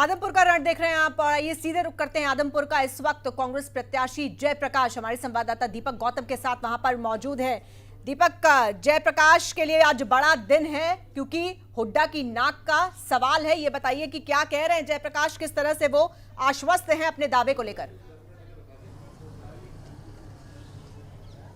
आदमपुर का रण देख रहे हैं आप। ये सीधे रुख करते हैं आदमपुर का। इस वक्त कांग्रेस प्रत्याशी जयप्रकाश हमारे संवाददाता दीपक गौतम के साथ वहां पर मौजूद है। दीपक, जयप्रकाश के लिए आज बड़ा दिन है क्योंकि हुड्डा की नाक का सवाल है। ये बताइए कि क्या कह रहे हैं जयप्रकाश, किस तरह से वो आश्वस्त हैं अपने दावे को लेकर।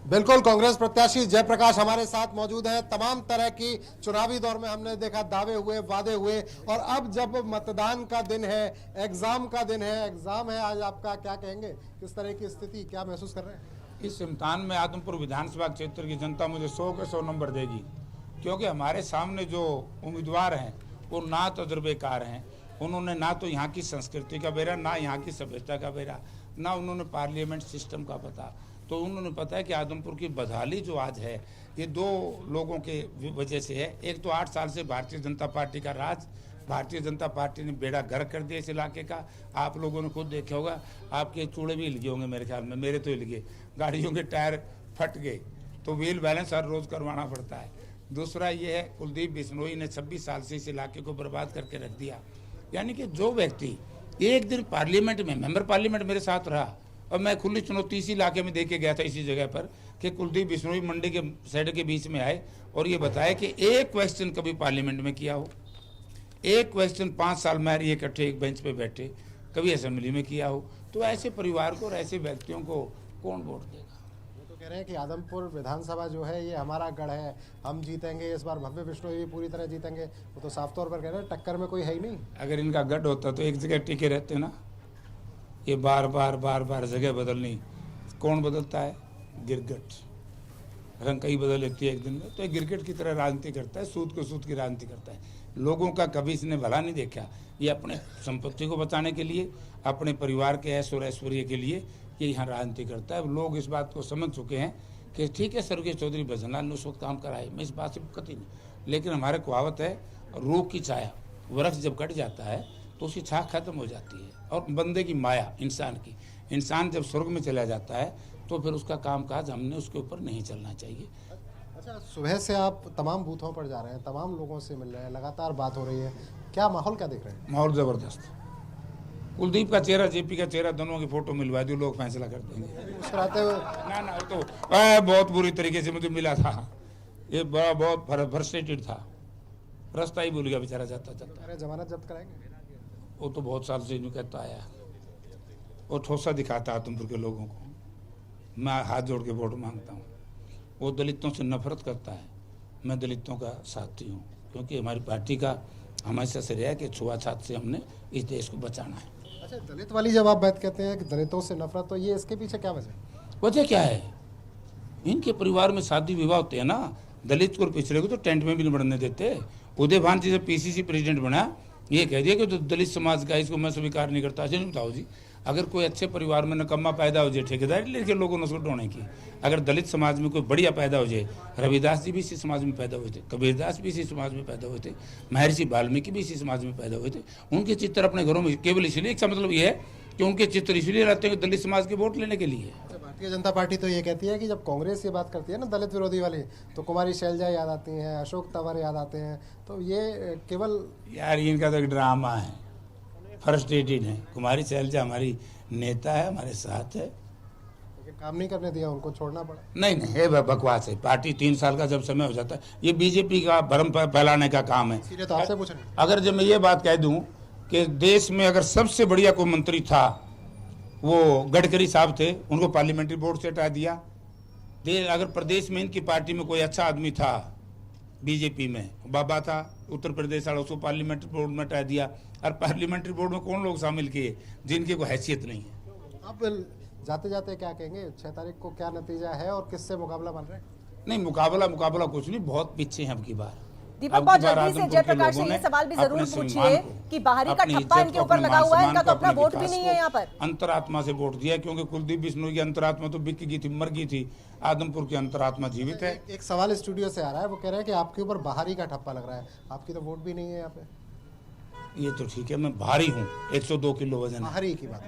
बिल्कुल, कांग्रेस प्रत्याशी जयप्रकाश हमारे साथ मौजूद हैं। तमाम तरह की चुनावी दौर में हमने देखा दावे हुए, वादे हुए, और अब जब मतदान का दिन है, एग्जाम का दिन है, एग्जाम है आज आपका, क्या कहेंगे, किस तरह की स्थिति, क्या महसूस कर रहे हैं? इस इम्तिहान में आदमपुर विधानसभा क्षेत्र की जनता मुझे 100 के 100 नंबर देगी, क्योंकि हमारे सामने जो उम्मीदवार हैं वो ना तजुर्बेकार हैं। उन्होंने ना तो यहाँ की संस्कृति का बेरा, ना यहाँ की सभ्यता का बेरा, ना उन्होंने पार्लियामेंट सिस्टम का पता। तो उन्होंने पता है कि आदमपुर की बदहाली जो आज है ये दो लोगों के वजह से है। एक तो 8 साल से भारतीय जनता पार्टी का राज, भारतीय जनता पार्टी ने बेड़ा गर्क कर दिया इस इलाके का। आप लोगों ने खुद देखा होगा, आपके चूड़े भी हिल गए होंगे मेरे ख्याल में, मेरे तो हिल गए, गाड़ियों के टायर फट गए, तो व्हील बैलेंस हर रोज़ करवाना पड़ता है। दूसरा ये है, कुलदीप बिश्नोई ने 26 साल से इस इलाके को बर्बाद करके रख दिया। यानी कि जो व्यक्ति एक दिन पार्लियामेंट में, मेंबर पार्लियामेंट मेरे साथ रहा, और मैं खुली चुनौती इसी इलाके में दे के गया था, इसी जगह पर, कि कुलदीप बिश्नोई मंडी के साइड के बीच में आए और ये बताया कि एक क्वेश्चन कभी पार्लियामेंट में किया हो, एक क्वेश्चन 5 साल में ये इकट्ठे एक बेंच पे बैठे कभी असेंबली में किया हो। तो ऐसे परिवार को और ऐसे व्यक्तियों को कौन वोट देगा? वो तो कह रहे हैं कि आदमपुर विधानसभा जो है ये हमारा गढ़ है, हम जीतेंगे इस बार, भव्य बिश्नोई भी पूरी तरह जीतेंगे। वो तो साफ तौर पर कह रहे हैं टक्कर में कोई है ही नहीं। अगर इनका गढ़ होता तो एक जगह टिके रहते ना। ये बार बार जगह बदलनी, कौन बदलता है? गिरगिट। रंग कई बदल लेती है एक दिन में, तो ये गिरगिट की तरह राजनीति करता है, सूद को सूद की राजनीति करता है। लोगों का कभी इसने भला नहीं देखा। ये अपने संपत्ति को बचाने के लिए, अपने परिवार के ऐश और ऐश्वर्य के लिए ये यहाँ राजनीति करता है। लोग इस बात को समझ चुके हैं कि ठीक है, स्वर्गीय चौधरी भजनलाल ने उस वक्त काम कराए, मैं इस बात से कतई नहीं, लेकिन हमारे कहावत है, रूख की छाया, वृक्ष जब कट जाता है तो उसकी छाया खत्म हो जाती है। और बंदे की माया, इंसान जब स्वर्ग में चला जाता है तो फिर उसका कामकाज हमने उसके ऊपर नहीं चलना चाहिए। अच्छा, सुबह से आप तमाम बूथों पर जा रहे हैं, तमाम लोगों से मिल रहे हैं, लगातार बात हो रही है, क्या माहौल क्या देख रहे हैं? माहौल जबरदस्त। कुलदीप का चेहरा, जेपी का चेहरा, दोनों की फोटो मिलवा दो, लोग फैसला कर देंगे। मुस्कुराते हुए ना तो बहुत बुरी तरीके से मुझे मिला था, ये बड़ा बहुत फ्रस्ट्रेटेड था, रास्ता ही भूल गया बेचारा जाता जाता। अरे जमानत जब्त कराएंगे? वो तो बहुत साल से यूँ कहता आया, वो ठोसा दिखाता आदमपुर के लोगों को। मैं हाथ जोड़ के वोट मांगता हूँ। वो दलितों से नफरत करता है, मैं दलितों का साथी हूँ, क्योंकि हमारी पार्टी का हमेशा से रहा है कि छुआछूत से हमने इस देश को बचाना है। अच्छा, दलित वाली जब आप बात कहते हैं कि दलितों से नफरत, तो ये इसके पीछे क्या वजह? वजह क्या है? इनके परिवार में शादी विवाह होते हैं ना, दलित को और पिछड़े को तो टेंट में भी नहीं बढ़ने देते। उदय भान जी जब पीसीसी प्रेसिडेंट बना, ये कह दिया कि तो दलित समाज का, इसको मैं स्वीकार नहीं करता। अच्छा नहीं बताओ जी, अगर कोई अच्छे परिवार में नकम्मा पैदा हो जाए, ठेकेदारी लेके लोगों ने उसको ढोने की। अगर दलित समाज में कोई बढ़िया पैदा हो जाए, रविदास जी भी इसी समाज में पैदा हुए थे, कबीरदास भी इसी समाज में पैदा हुए थे, महर्षि वाल्मीकि भी इसी समाज में पैदा हुए थे। उनके चित्र अपने घरों में केवल इसलिए, इसका मतलब ये है कि उनके चित्र इसलिए रहते हैं कि दलित समाज के वोट लेने के लिए। भारतीय जनता पार्टी तो ये कहती है कि जब कांग्रेस ये बात करती है ना दलित विरोधी वाली, तो कुमारी शैलजा याद आती हैं, अशोक तंवर याद आते हैं। तो ये केवल, यार इनका तो एक ड्रामा है, फ्रस्ट्रेटेड है। कुमारी शैलजा हमारी नेता है, हमारे साथ है, लेकिन काम नहीं करने दिया, उनको छोड़ना पड़ा। नहीं ये बकवास है। पार्टी 3 साल का जब समय हो जाता है, ये बीजेपी का भ्रम फैलाने का काम है। इसीलिए तो आपसे पूछ रहे हैं। अगर जब मैं ये बात कह दूं कि देश में अगर सबसे बढ़िया कोई मंत्री था वो गडकरी साहब थे, उनको पार्लियामेंट्री बोर्ड से हटा दिया। अगर प्रदेश में इनकी पार्टी में कोई अच्छा आदमी था, बीजेपी में बाबा था, उत्तर प्रदेश वाला, उसको पार्लियामेंट्री बोर्ड में हटा दिया। और पार्लियामेंट्री बोर्ड में कौन लोग शामिल किए जिनकी कोई हैसियत नहीं है। आप जाते जाते क्या कहेंगे, 6 तारीख को क्या नतीजा है और किससे मुकाबला बन रहे हैं? नहीं, मुकाबला कुछ नहीं, बहुत पीछे हैं अब की बार। दीपक, बहुत जल्दी से जयप्रकाश से ये सवाल भी जरूर पूछिए कि बाहरी का ठप्पा इनके ऊपर लगा हुआ है, इनका तो अपना वोट भी नहीं है यहाँ पर। अंतरात्मा से वोट दिया, क्योंकि कुलदीप बिश्नोई की अंतरात्मा तो बिक गई थी, मर गई थी। आदमपुर की अंतरात्मा जीवित है। एक सवाल स्टूडियो से आ रहा है, वो कह रहे हैं कि आपके ऊपर बाहरी का ठप्पा लग रहा है, आपकी तो वोट भी नहीं है यहाँ पे। ये तो ठीक है, मैं भारी हूँ, 102 किलो वजन है। बाहरी की बात।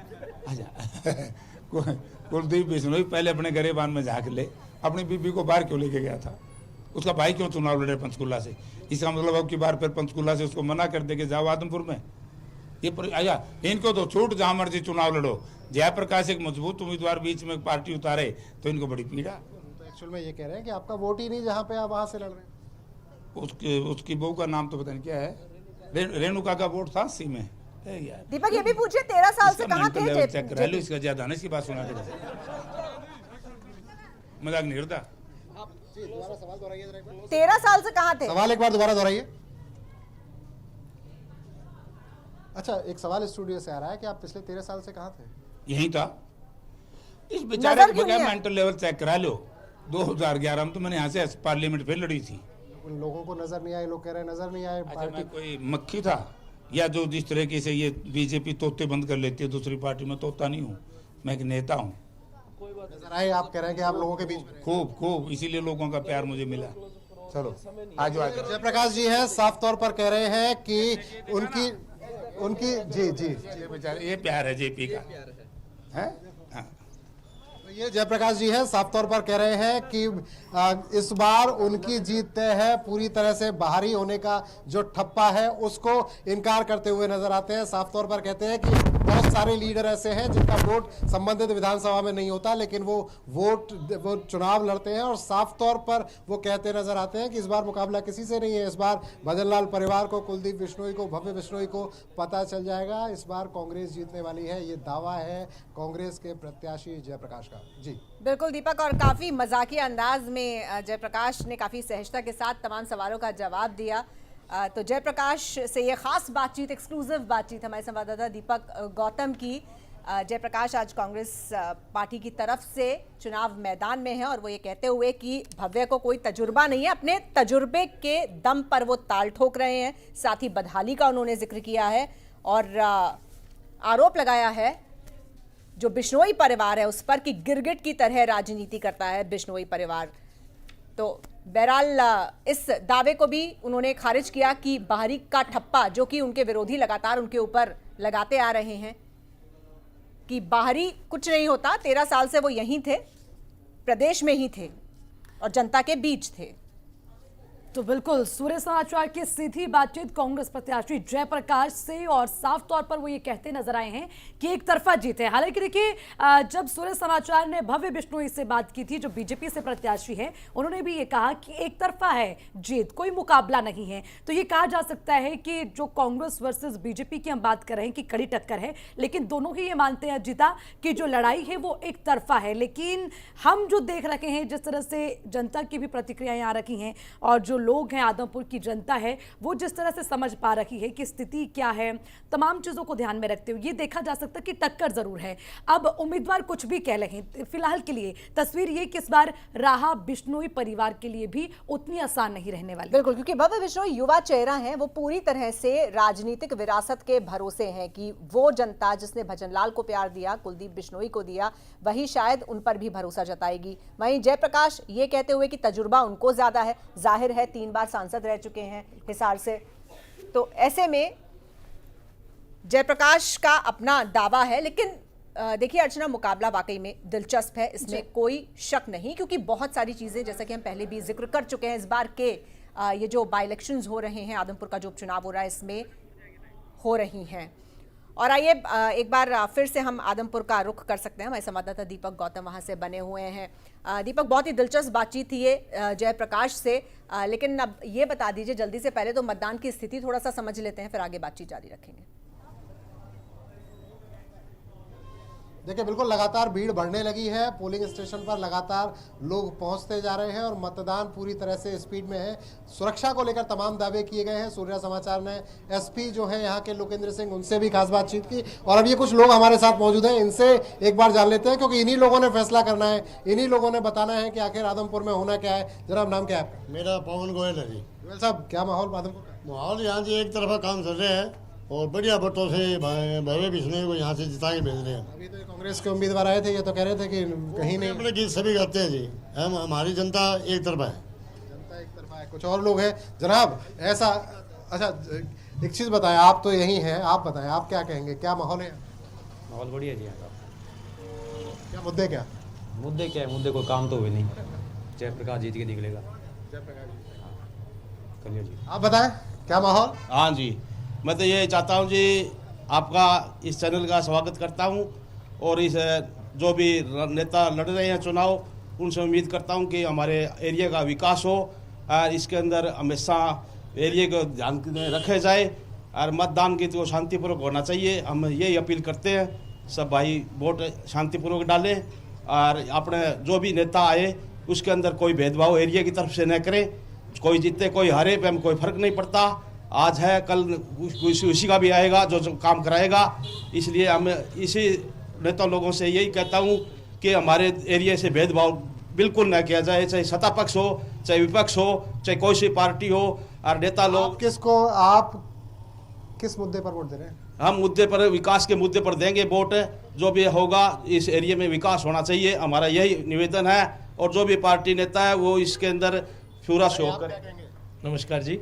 अच्छा कुलदीप बिश्नोई पहले अपने गरेबान में झाँक ले, अपनी बीबी को बाहर क्यों लेके गया था? उसका भाई क्यों चुनाव लड़े पंचकुला से? इसका मतलब अब की बार फिर पंचकुला से उसको मना कर दे के जाओ आदमपुर में। अच्छा, इनको तो छूट, जहां मर्जी चुनाव लड़ो। जयप्रकाश एक मजबूत उम्मीदवार बीच में पार्टी उतारे तो इनको बड़ी पीड़ा। तो एक्चुअल में ये कह रहे हैं कि आपका वोट ही नहीं जहाँ पे आप वहाँ से लड़ रहे हैं। उसकी बहू का नाम तो पता नहीं क्या है, रेणुका का वोट था सी में। यार दीपक ये भी पूछिए 13 साल से कहाँ थे चेक करा लो, इसका ज्यादा नहीं, इसकी बात सुना दे, मजाक नहीं करता। 13 साल से कहाँ थे? सवाल एक बार दोबारा दोहराइए। अच्छा, एक सवाल स्टूडियो से आ रहा है कि आप पिछले 13 साल से कहाँ थे? यही था। इस बेचारे को बगैर मेंटल लेवल चेक करा लो। 2011 में तो मैंने यहाँ से पार्लियामेंट पे लड़ी थी। उन लोगों को नजर नहीं आए, लोग कह रहे हैं नजर नहीं आए। अच्छा, मैं कोई मक्खी था या जो जिस तरीके से ये बीजेपी तोते बंद कर लेती है दूसरी पार्टी में, तोता नहीं हूँ, मैं एक नेता हूँ। नजर आए, आप कह रहे हैं कि आप लोगों के बीच में खूब, इसीलिए लोगों का प्यार मुझे मिला। चलो आज जयप्रकाश जी हैं, साफ तौर पर कह रहे हैं कि उनकी जी बेचारे, ये प्यार है जेपी का है। तो ये जयप्रकाश जी हैं, साफ तौर पर कह रहे हैं कि इस बार उनकी जीत तय है। पूरी तरह से बाहरी होने का जो ठप्पा है उसको इनकार करते हुए नजर आते हैं। साफ तौर पर कहते हैं कि बहुत सारे लीडर ऐसे हैं जिनका वोट संबंधित विधानसभा में नहीं होता, लेकिन वो चुनाव लड़ते हैं और साफ तौर पर वो कहते नजर आते हैं कि इस बार मुकाबला किसी से नहीं है। इस बार भजनलाल परिवार को, कुलदीप बिश्नोई को, भव्य बिश्नोई को पता चल जाएगा। इस बार कांग्रेस जीतने वाली है, ये दावा है कांग्रेस के प्रत्याशी जयप्रकाश का। जी बिल्कुल दीपक, और काफी मजाकिया अंदाज में जयप्रकाश ने काफी सहजता के साथ तमाम सवालों का जवाब दिया। तो जयप्रकाश से ये खास बातचीत, एक्सक्लूसिव बातचीत हमारे संवाददाता दीपक गौतम की। जयप्रकाश आज कांग्रेस पार्टी की तरफ से चुनाव मैदान में है और वो ये कहते हुए कि भव्य को कोई तजुर्बा नहीं है, अपने तजुर्बे के दम पर वो ताल ठोक रहे हैं। साथ ही बदहाली का उन्होंने जिक्र किया है और आरोप लगाया है जो बिश्नोई परिवार है उस पर कि गिरगिट की तरह राजनीति करता है बिश्नोई परिवार। तो बहरहाल इस दावे को भी उन्होंने खारिज किया कि बाहरी का ठप्पा जो कि उनके विरोधी लगातार उनके ऊपर लगाते आ रहे हैं कि बाहरी कुछ नहीं होता। 13 साल से वो यहीं थे, प्रदेश में ही थे और जनता के बीच थे। तो बिल्कुल सूर्य समाचार की सीधी बातचीत कांग्रेस प्रत्याशी जयप्रकाश से, और साफ तौर पर वो ये कहते नजर आए हैं कि एक तरफा जीत है। हालांकि देखिए, जब सूर्य समाचार ने भव्य बिश्नोई से बात की थी जो बीजेपी से प्रत्याशी है, उन्होंने भी ये कहा कि एक तरफा है जीत, कोई मुकाबला नहीं है। तो ये कहा जा सकता है कि जो कांग्रेस वर्सेस बीजेपी की हम बात कर रहे हैं कि कड़ी टक्कर है, लेकिन दोनों ही ये मानते हैं जीता कि जो लड़ाई है वो एक तरफा है। लेकिन हम जो देख रखे हैं, जिस तरह से जनता की भी प्रतिक्रियाएं आ रखी हैं और जो लोग हैं, आदमपुर की जनता है, वो जिस तरह से समझ पा रही है कि स्थिति क्या है, तमाम चीजों को ध्यान में रखते हुए ये देखा जा सकता है कि टक्कर जरूर है। अब उम्मीदवार कुछ भी कह रहे हैं, फिलहाल के लिए तस्वीर ये कि इस बार राह बिश्नोई परिवार के लिए भी उतनी आसान नहीं रहने वाली। बिल्कुल, क्योंकि भव्य बिश्नोई युवा चेहरा है, वो पूरी तरह से राजनीतिक विरासत के भरोसे हैं कि वो जनता जिसने भजनलाल को प्यार दिया, कुलदीप बिश्नोई को दिया, वही शायद उन पर भी भरोसा जताएगी। वहीं जयप्रकाश ये कहते हुए कि तजुर्बा उनको ज्यादा है, जाहिर है 3 बार सांसद रह चुके हैं हिसार से, तो ऐसे में जयप्रकाश का अपना दावा है। लेकिन देखिए अर्चना, मुकाबला वाकई में दिलचस्प है, इसमें कोई शक नहीं, क्योंकि बहुत सारी चीजें जैसा कि हम पहले भी जिक्र कर चुके हैं, इस बार के ये जो बाई इलेक्शंस हो रहे हैं, आदमपुर का जो उपचुनाव हो रहा है, इसमें हो रही हैं। और आइए एक बार फिर से हम आदमपुर का रुख कर सकते हैं, हमारे संवाददाता दीपक गौतम वहां से बने हुए हैं। दीपक, बहुत ही दिलचस्प बातचीत थी ये जयप्रकाश से, लेकिन अब ये बता दीजिए जल्दी से, पहले तो मतदान की स्थिति थोड़ा सा समझ लेते हैं, फिर आगे बातचीत जारी रखेंगे। देखिए, बिल्कुल लगातार भीड़ बढ़ने लगी है, पोलिंग स्टेशन पर लगातार लोग पहुंचते जा रहे हैं और मतदान पूरी तरह से स्पीड में है। सुरक्षा को लेकर तमाम दावे किए गए हैं। सूर्य समाचार ने एसपी जो है यहाँ के लोकेंद्र सिंह, उनसे भी खास बातचीत की और अब ये कुछ लोग हमारे साथ मौजूद हैं, इनसे एक बार जान लेते हैं, क्योंकि इन्हीं लोगों ने फैसला करना है, इन्हीं लोगों ने बताना है कि आखिर आदमपुर में होना क्या है। जनाब, नाम क्या है आपका? मेरा पवन गोयल है जी। गोयल साहब, क्या माहौल आदमपुर का? माहौल यहाँ जी एक तरफा काम चल रहे हैं और बढ़िया वोटों से भव्य बिश्नोई को यहाँ से जिता के भेज रहे हैं। अभी तो कांग्रेस के उम्मीदवार आए थे, ये तो कह रहे थे कि कहीं नहीं। अपने गीत सभी करते हैं जी, हमारी जनता एक तरफा है। जनता एक तरफा है, कुछ और लोग हैं। जनाब, ऐसा, अच्छा एक चीज़ बताएं, आप तो यही हैं, आप बताएं, आप क्या कहेंगे, क्या माहौल है? माहौल बढ़िया जी यहाँ का। क्या मुद्दे, क्या मुद्दे क्या है? मुद्दे कोई काम तो हुए नहीं। जयप्रकाश जीत के निकलेगा। करिए जी। आप बताएं क्या माहौल? हाँ जी, मैं तो ये चाहता हूँ जी आपका इस चैनल का स्वागत करता हूं और इस जो भी नेता लड़ रहे हैं चुनाव, उनसे उम्मीद करता हूं कि हमारे एरिया का विकास हो और इसके अंदर हमेशा एरिया को ध्यान में रखे जाए और मतदान की तो शांतिपूर्वक होना चाहिए। हम यही अपील करते हैं, सब भाई वोट शांतिपूर्वक डालें और अपने जो भी नेता आए उसके अंदर कोई भेदभाव एरिया की तरफ से न करें। कोई जीते कोई हारे पे हमें कोई फर्क नहीं पड़ता, आज है कल उसी का भी आएगा जो काम कराएगा। इसलिए हम इसी नेता लोगों से यही कहता हूँ कि हमारे एरिया से भेदभाव बिल्कुल न किया जाए, चाहे सत्ता पक्ष हो चाहे विपक्ष हो चाहे कोई सी पार्टी हो। और नेता लोग आप किस मुद्दे पर वोट दे रहे हैं? हम मुद्दे पर, विकास के मुद्दे पर देंगे वोट। जो भी होगा इस एरिया में विकास होना चाहिए, हमारा यही निवेदन है। और जो भी पार्टी नेता है वो इसके अंदर पूरा सहयोग करे। नमस्कार जी।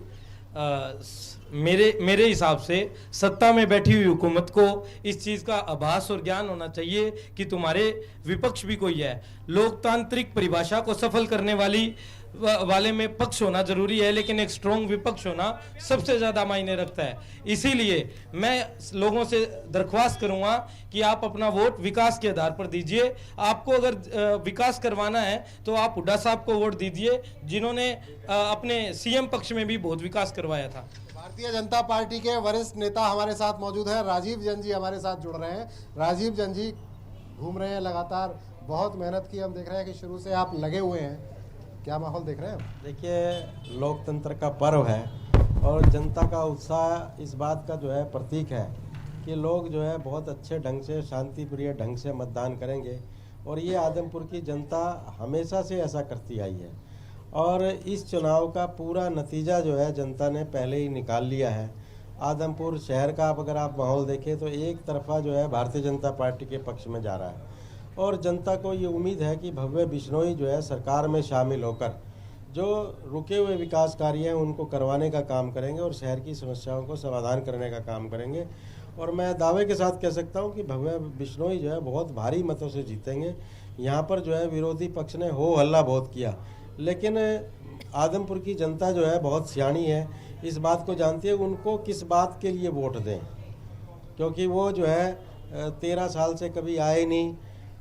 मेरे हिसाब से सत्ता में बैठी हुई हुकूमत को इस चीज़ का आभास और ज्ञान होना चाहिए कि तुम्हारे विपक्ष भी कोई है। लोकतांत्रिक परिभाषा को सफल करने वाले में पक्ष होना जरूरी है, लेकिन एक स्ट्रॉन्ग विपक्ष होना सबसे ज़्यादा मायने रखता है। इसीलिए मैं लोगों से दरख्वास्त करूंगा कि आप अपना वोट विकास के आधार पर दीजिए। आपको अगर विकास करवाना है तो आप हुड्डा साहब को वोट दीजिए, जिन्होंने अपने सीएम पक्ष में भी बहुत विकास करवाया था। भारतीय जनता पार्टी के वरिष्ठ नेता हमारे साथ मौजूद हैं, राजीव जैन जी हमारे साथ जुड़ रहे हैं। राजीव जैन जी घूम रहे हैं लगातार, बहुत मेहनत की, हम देख रहे हैं कि शुरू से आप लगे हुए हैं। क्या माहौल देख रहे हैं? देखिए, लोकतंत्र का पर्व है और जनता का उत्साह इस बात का जो है प्रतीक है कि लोग जो है बहुत अच्छे ढंग से, शांतिप्रिय ढंग से मतदान करेंगे। और ये आदमपुर की जनता हमेशा से ऐसा करती आई है और इस चुनाव का पूरा नतीजा जो है जनता ने पहले ही निकाल लिया है। आदमपुर शहर का अगर आप माहौल देखें तो एक तरफा जो है भारतीय जनता पार्टी के पक्ष में जा रहा है और जनता को ये उम्मीद है कि भव्य बिश्नोई जो है सरकार में शामिल होकर जो रुके हुए विकास कार्य हैं उनको करवाने का काम करेंगे और शहर की समस्याओं को समाधान करने का काम करेंगे। और मैं दावे के साथ कह सकता हूं कि भव्य बिश्नोई जो है बहुत भारी मतों से जीतेंगे। यहाँ पर जो है विरोधी पक्ष ने हो हल्ला बहुत किया, लेकिन आदमपुर की जनता जो है बहुत सियाणी है, इस बात को जानती है उनको किस बात के लिए वोट दें, क्योंकि वो जो है 13 साल से कभी आए नहीं।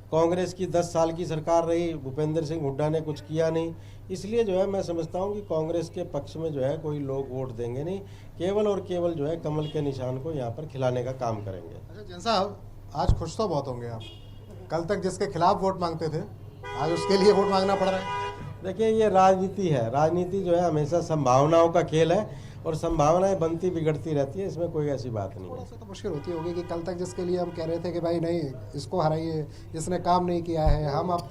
कांग्रेस की 10 साल की सरकार रही, भूपेंद्र सिंह हुड्डा ने कुछ किया नहीं। इसलिए जो है मैं समझता हूं कि कांग्रेस के पक्ष में जो है कोई लोग वोट देंगे नहीं, केवल और केवल जो है कमल के निशान को यहां पर खिलाने का काम करेंगे। अच्छा जैन साहब, आज खुश तो बहुत होंगे आप, कल तक जिसके खिलाफ वोट मांगते थे आज उसके लिए वोट मांगना पड़ रहा है। देखिए, ये राजनीति है, राजनीति जो है हमेशा संभावनाओं का खेल है और संभावनाएं बनती बिगड़ती रहती है, इसमें कोई ऐसी बात नहीं है। थोड़ा सा तो मुश्किल होती होगी कि कल तक जिसके लिए हम कह रहे थे कि भाई नहीं इसको हराइए, इसने काम नहीं किया है, हम अब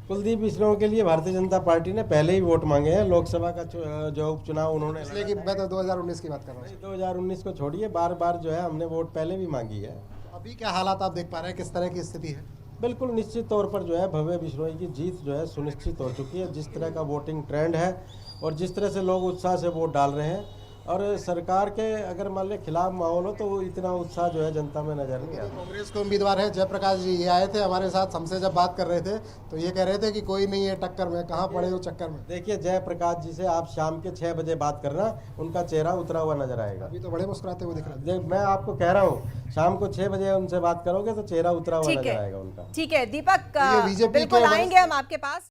कुलदीप बिश्नोई के लिए भारतीय जनता पार्टी ने पहले ही वोट मांगे हैं। लोकसभा का जो उपचुनाव उन्होंने, इसलिए कि मैं तो 2019 की बात कर रहा हूँ। 2019 को छोड़िए, बार बार जो है हमने वोट पहले भी मांगी है। अभी क्या हालात आप देख पा रहे हैं, किस तरह की स्थिति है? बिल्कुल निश्चित तौर पर जो है भव्य बिश्नोई की जीत जो है सुनिश्चित हो चुकी है। जिस तरह का वोटिंग ट्रेंड है और जिस तरह से लोग उत्साह से वोट डाल रहे हैं और सरकार के अगर मान लें खिलाफ माहौल हो तो वो इतना उत्साह जो है जनता में नजर नहीं आता। कांग्रेस के उम्मीदवार है जयप्रकाश जी, ये आए थे हमारे साथ, हमसे जब बात कर रहे थे तो ये कह रहे थे कि कोई नहीं है टक्कर में, कहाँ पड़े हो चक्कर में। देखिए, जयप्रकाश जी से आप शाम के 6 बजे बात करना, उनका चेहरा उतरा हुआ नजर आएगा। अभी तो बड़े मुस्कुराते हुए दिख रहे हैं। मैं आपको कह रहा हूँ, शाम को 6 बजे उनसे बात करोगे तो चेहरा उतरा हुआ नजर आएगा उनका। ठीक है दीपक, ये बीजेपी बिल्कुल के आएंगे हम आपके पास।